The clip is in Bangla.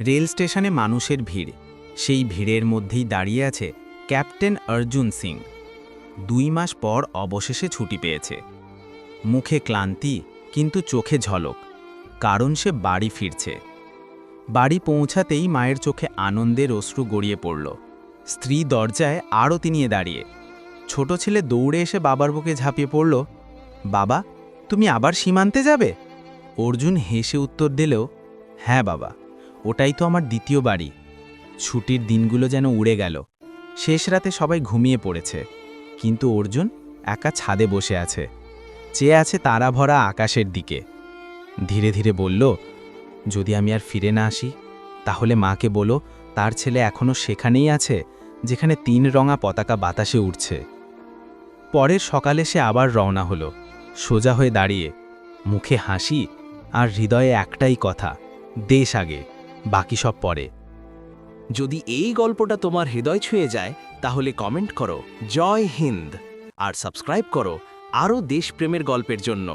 রেল স্টেশনে মানুষের ভিড়, সেই ভিড়ের মধ্যেই দাঁড়িয়ে আছে ক্যাপ্টেন অর্জুন সিং। 2 মাস পর অবশেষে ছুটি পেয়েছে। মুখে ক্লান্তি, কিন্তু চোখে ঝলক, কারণ সে বাড়ি ফিরছে। বাড়ি পৌঁছাতেই মায়ের চোখে আনন্দের অশ্রু গড়িয়ে পড়ল। স্ত্রী দরজায় আরতি নিয়ে দাঁড়িয়ে। ছোট ছেলে দৌড়ে এসে বাবার বুকে ঝাঁপিয়ে পড়ল। বাবা, তুমি আবার সীমান্তে যাবে? অর্জুন হেসে উত্তর দিলেও, হ্যাঁ বাবা, ওটাই তো আমার দ্বিতীয় বাড়ি। ছুটির দিনগুলো যেন উড়ে গেল। শেষ রাতে সবাই ঘুমিয়ে পড়েছে, কিন্তু অর্জুন একা ছাদে বসে আছে, চেয়ে আছে তারা ভরা আকাশের দিকে। ধীরে ধীরে বলল, যদি আমি আর ফিরে না আসি, তাহলে মাকে বলো তার ছেলে এখনও সেখানেই আছে, যেখানে 3 রঙা পতাকা বাতাসে উড়ছে। পরের সকালে সে আবার রওনা হলো, সোজা হয়ে দাঁড়িয়ে, মুখে হাসি আর হৃদয়ে একটাই কথা, দেশ আগে, বাকি সব পরে। যদি এই গল্পটা তোমার হৃদয় ছুঁয়ে যায়, তাহলে কমেন্ট করো জয় হিন্দ আর সাবস্ক্রাইব করো আরও দেশপ্রেমের গল্পের জন্য।